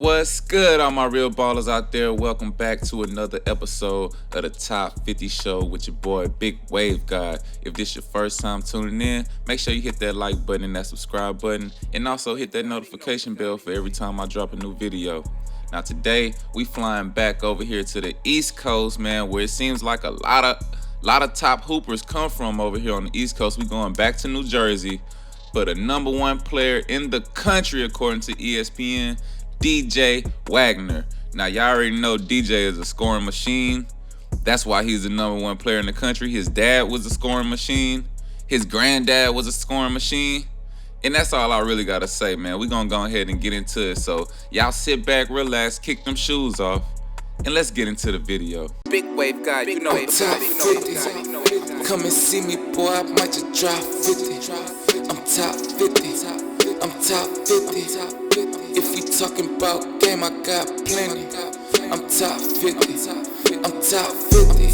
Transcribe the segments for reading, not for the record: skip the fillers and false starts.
What's good, all my real ballers out there? Welcome back to another episode of the Top 50 Show with your boy, Big Wave God. If this your first time tuning in, make sure you hit that like button and that subscribe button, and also hit that notification bell for every time I drop a new video. Now today, we flying back over here to the East Coast, man, where it seems like a lot of top hoopers come from over here on the East Coast. We going back to New Jersey for the number one player in the country, according to ESPN, DJ Wagner. Now, y'all already know DJ is a scoring machine. That's why he's the number one player in the country. His dad was a scoring machine. His granddad was a scoring machine. And that's all I really got to say, man. We're going to go ahead and get into it. So, y'all sit back, relax, kick them shoes off, and let's get into the video. Big Wave God, you know it. Top 50. Come and see me, boy, I might just drop 50. I'm top 50. I'm top 50. If we talking about game, I got plenty. I'm top 50. I'm top 50.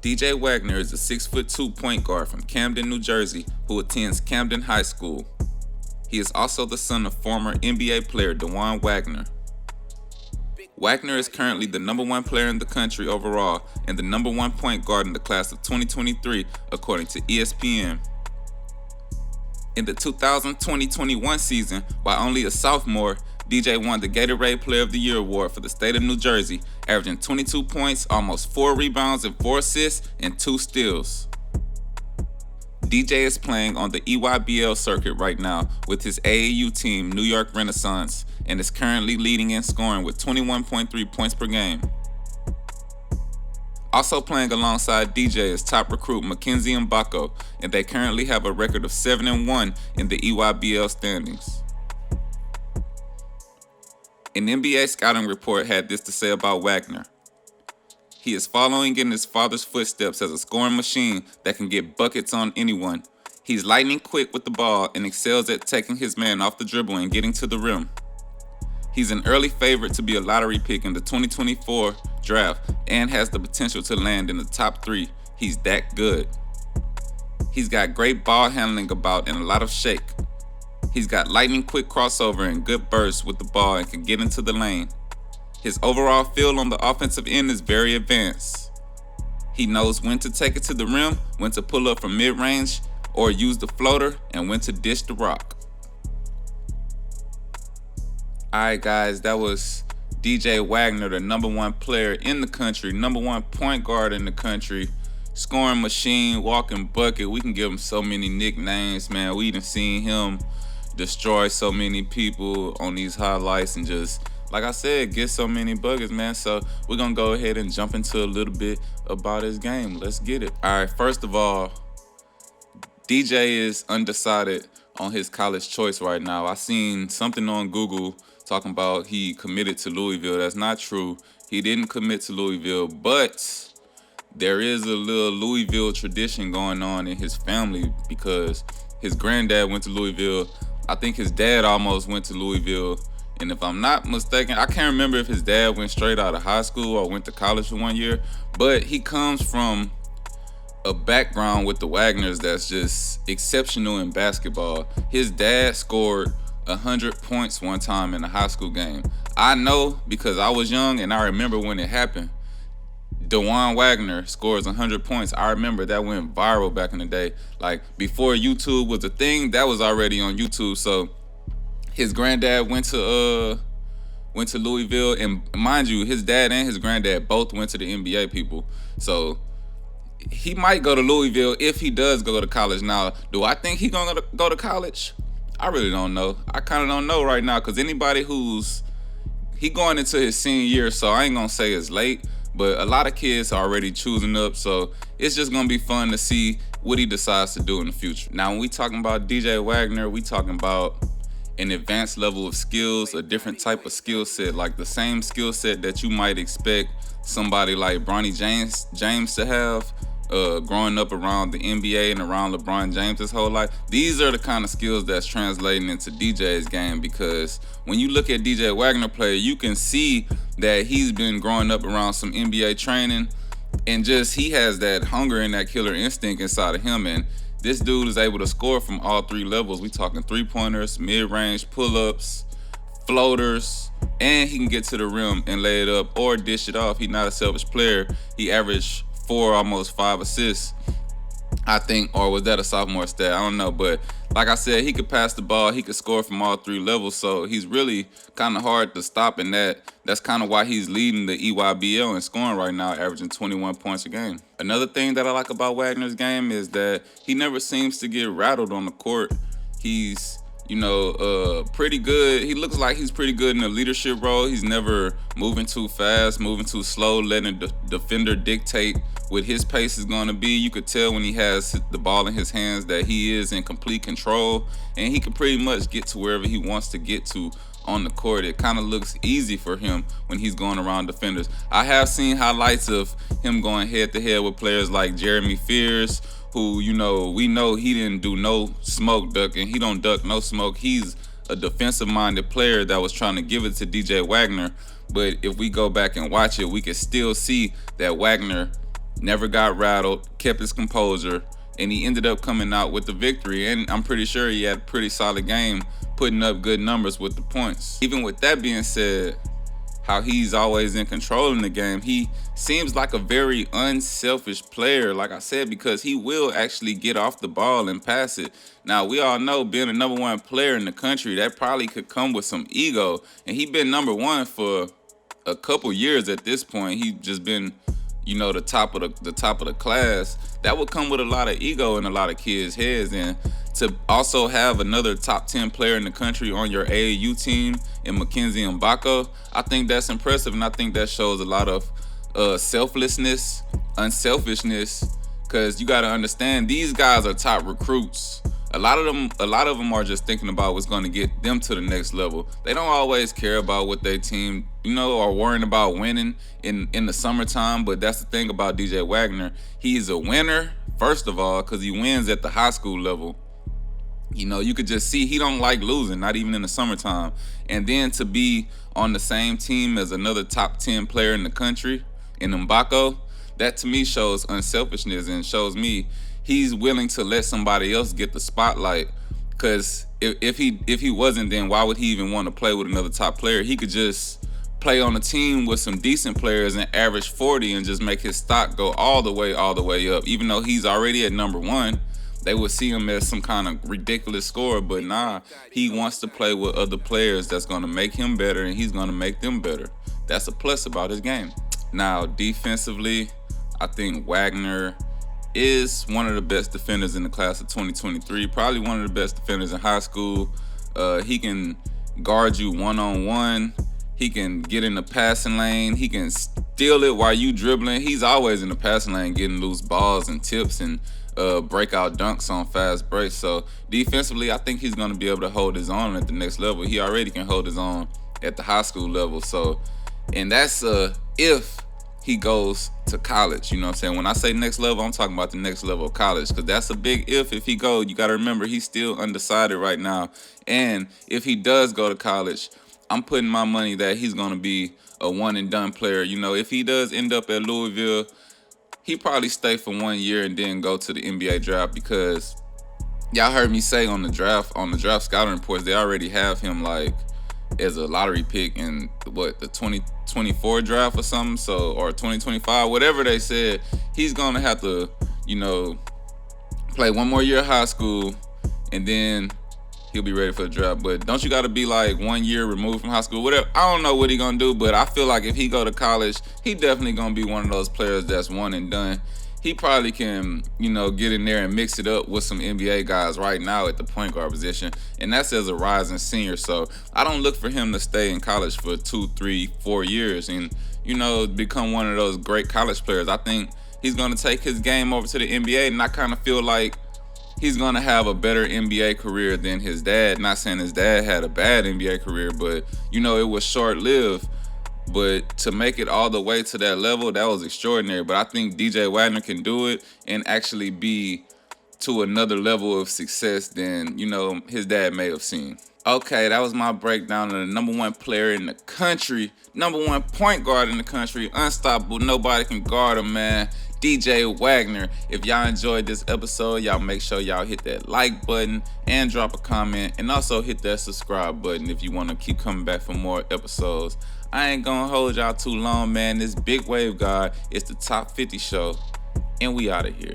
DJ Wagner is a 6'2" point guard from Camden, New Jersey, who attends Camden High School. He is also the son of former NBA player dajuan Wagner. Wagner is currently the number one player in the country overall and the number one point guard in the class of 2023, according to ESPN. In the 2020-21 season, while only a sophomore, DJ won the Gatorade Player of the Year award for the state of New Jersey, averaging 22 points, almost 4 rebounds and 4 assists, and 2 steals. DJ is playing on the EYBL circuit right now with his AAU team, New York Renaissance, and is currently leading in scoring with 21.3 points per game. Also playing alongside DJ is top recruit Mackenzie Mbako, and they currently have a record of 7-1 in the EYBL standings. An NBA scouting report had this to say about Wagner. He is following in his father's footsteps as a scoring machine that can get buckets on anyone. He's lightning quick with the ball and excels at taking his man off the dribble and getting to the rim. He's an early favorite to be a lottery pick in the 2024 draft and has the potential to land in the top 3. He's that good. He's got great ball handling about and a lot of shake. He's got lightning quick crossover and good bursts with the ball and can get into the lane. His overall feel on the offensive end is very advanced. He knows when to take it to the rim, when to pull up from mid-range or use the floater, and when to dish the rock. Alright guys, that was DJ Wagner, the number one player in the country, number one point guard in the country, scoring machine, walking bucket. We can give him so many nicknames, man. We done seen him destroy so many people on these highlights and just, like I said, get so many buckets, man. So we're gonna go ahead and jump into a little bit about his game. Let's get it. Alright, first of all, DJ is undecided on his college choice right now. I seen something on Google talking about he committed to Louisville. That's not true. He didn't commit to Louisville, but there is a little Louisville tradition going on in his family because his granddad went to Louisville. I think his dad almost went to Louisville. And if I'm not mistaken, I can't remember if his dad went straight out of high school or went to college for 1 year, but he comes from a background with the Wagners that's just exceptional in basketball. His dad scored 100 points one time in a high school game. I know because I was young and I remember when it happened. dajuan Wagner scores 100 points. I remember that went viral back in the day. Like before YouTube was a thing, that was already on YouTube. So his granddad went to Louisville, and mind you, his dad and his granddad both went to the NBA people. So he might go to Louisville if he does go to college. Now, do I think he's gonna go to college? I really don't know. I kind of don't know right now because anybody he going into his senior year, so I ain't gonna say it's late, but a lot of kids are already choosing up, so it's just gonna be fun to see what he decides to do in the future. Now, when we talking about DJ Wagner, we talking about an advanced level of skills, a different type of skill set, like the same skill set that you might expect somebody like bronny James to have. Growing up around the NBA and around LeBron James his whole life. These are the kind of skills that's translating into DJ's game, because when you look at DJ Wagner play, you can see that he's been growing up around some NBA training, and just he has that hunger and that killer instinct inside of him, and This dude is able to score from all three levels. We talking three-pointers, mid-range, pull-ups, floaters, and he can get to the rim and lay it up or dish it off. He's not a selfish player. He averaged 4, almost 5 assists, I think, or was that a sophomore stat? I don't know, but like I said, he could pass the ball, he could score from all three levels, so he's really kind of hard to stop in that. That's kind of why he's leading the EYBL in scoring right now, averaging 21 points a game. Another thing that I like about Wagner's game is that he never seems to get rattled on the court. He's pretty good. He looks like he's pretty good in a leadership role. He's never moving too fast, moving too slow, letting the defender dictate what his pace is going to be. You could tell when he has the ball in his hands that he is in complete control, and he can pretty much get to wherever he wants to get to on the court. It kind of looks easy for him when he's going around defenders. I have seen highlights of him going head-to-head with players like Jeremy Fears, who, we know he didn't do no smoke ducking. He don't duck no smoke. He's a defensive-minded player that was trying to give it to DJ Wagner. But if we go back and watch it, we can still see that Wagner never got rattled, kept his composure, and he ended up coming out with the victory. And I'm pretty sure he had a pretty solid game, putting up good numbers with the points. Even with that being said, how he's always in control in the game, he seems like a very unselfish player, like I said, because he will actually get off the ball and pass it. Now, we all know being a number one player in the country, that probably could come with some ego. And he's been number one for a couple years at this point. He just been, the top of the class. That would come with a lot of ego in a lot of kids' heads. And to also have another top 10 player in the country on your AAU team in Mackenzie Mbako, I think that's impressive, and I think that shows a lot of selflessness, unselfishness, because you got to understand these guys are top recruits. A lot of them are just thinking about what's going to get them to the next level. They don't always care about what their team, are worrying about winning in the summertime. But that's the thing about DJ Wagner. He's a winner, first of all, because he wins at the high school level. You could just see he don't like losing, not even in the summertime. And then to be on the same team as another top 10 player in the country, in Mbako, that to me shows unselfishness and shows me he's willing to let somebody else get the spotlight. Because if he wasn't, then why would he even want to play with another top player? He could just play on a team with some decent players and average 40 and just make his stock go all the way up. Even though he's already at number one, they would see him as some kind of ridiculous scorer. But nah, he wants to play with other players that's going to make him better, and he's going to make them better. That's a plus about his game. Now, defensively, I think Wagner is one of the best defenders in the class of 2023, probably one of the best defenders in high school. He can guard you one-on-one. He can get in the passing lane. He can steal it while you dribbling. He's always in the passing lane getting loose balls and tips and breakout dunks on fast breaks. So defensively, I think he's going to be able to hold his own at the next level. He already can hold his own at the high school level. So, and that's if he goes to college. You know what I'm saying? When I say next level, I'm talking about the next level of college, because that's a big if he goes. You got to remember, he's still undecided right now. And if he does go to college, I'm putting my money that he's going to be a one-and-done player. If he does end up at Louisville, he probably stay for 1 year and then go to the NBA draft, because y'all heard me say on the draft scouting reports, they already have him like as a lottery pick in the 2024 draft or something, or 2025, whatever they said. He's gonna have to, play 1 more year of high school, and then he'll be ready for the draft. But don't you got to be like 1 year removed from high school? Whatever. I don't know what he gonna do, but I feel like if he go to college, he definitely gonna be one of those players that's one and done. He probably can, get in there and mix it up with some NBA guys right now at the point guard position, and that's as a rising senior. So I don't look for him to stay in college for 2, 3, 4 years and, become one of those great college players. I think he's gonna take his game over to the NBA, and I kind of feel like he's going to have a better NBA career than his dad. Not saying his dad had a bad NBA career, but, it was short-lived. But to make it all the way to that level, that was extraordinary. But I think DJ Wagner can do it and actually be to another level of success than, his dad may have seen. Okay, that was my breakdown of the number one player in the country, number one point guard in the country, unstoppable, nobody can guard him, man. DJ Wagner. If y'all enjoyed this episode, y'all make sure y'all hit that like button and drop a comment, and also hit that subscribe button if you want to keep coming back for more episodes. I ain't gonna hold y'all too long, man. This Big Wave God is the Top 50 show, and we out of here.